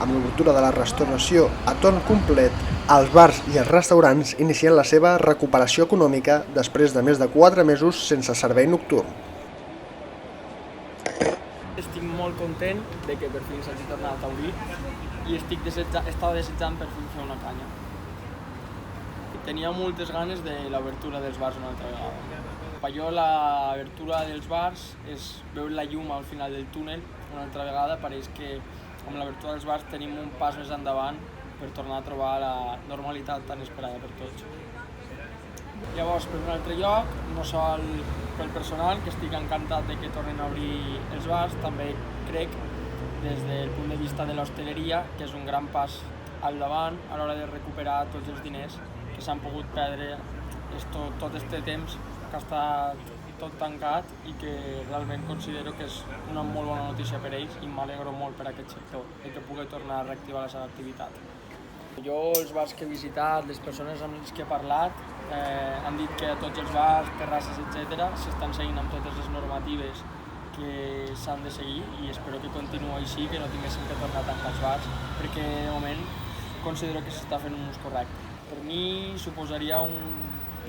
Amb l'obertura de la restauració a torn complet, els bars i els restaurants inicien la seva recuperació econòmica després de més de 4 mesos sense servei nocturn. Estic molt content de que per fi s'hagi tornat a obrir i estava desitjant per fi fer una canya. Tenia moltes ganes de l'obertura dels bars una altra vegada. Per jo l'obertura dels bars és veure la llum al final del túnel una altra vegada. Pareix que amb l'obertura dels bars tenim un pas més endavant per tornar a trobar la normalitat tan esperada per tots. Llavors, per un altre lloc, no sol pel personal, que estic encantat de que tornin a obrir els bars, també crec, des del punt de vista de l'hostaleria, que és un gran pas al davant a l'hora de recuperar tots els diners que s'han pogut perdre tot aquest temps que ha estat tot tancat i que realment considero que és una molt bona notícia per ells i m'alegro molt per aquest sector i que pugui tornar a reactivar la seva activitat. Jo, els bars que he visitat, les persones amb les que he parlat, han dit que a tots els bars, terrasses, etc. s'estan seguint amb totes les normatives que s'han de seguir i espero que continuï així, que no tinguéssim que tornar a tancar els bars, perquè de moment considero que s'està fent un ús correcte. Per mi suposaria un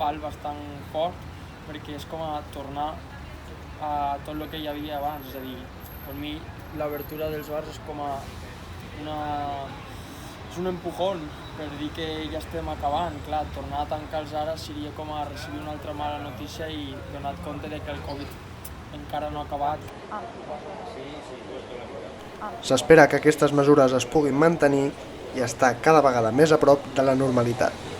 pal bastant fort perquè és com a tornar a tot el que hi havia abans, és a dir, per mi l'obertura dels bars és com a és un empujón per dir que ja estem acabant. Clar, tornar a tancar els ara seria com a recibir una altra mala notícia i donar compte de que el Covid encara no ha acabat. S'espera que aquestes mesures es puguin mantenir i estar cada vegada més a prop de la normalitat.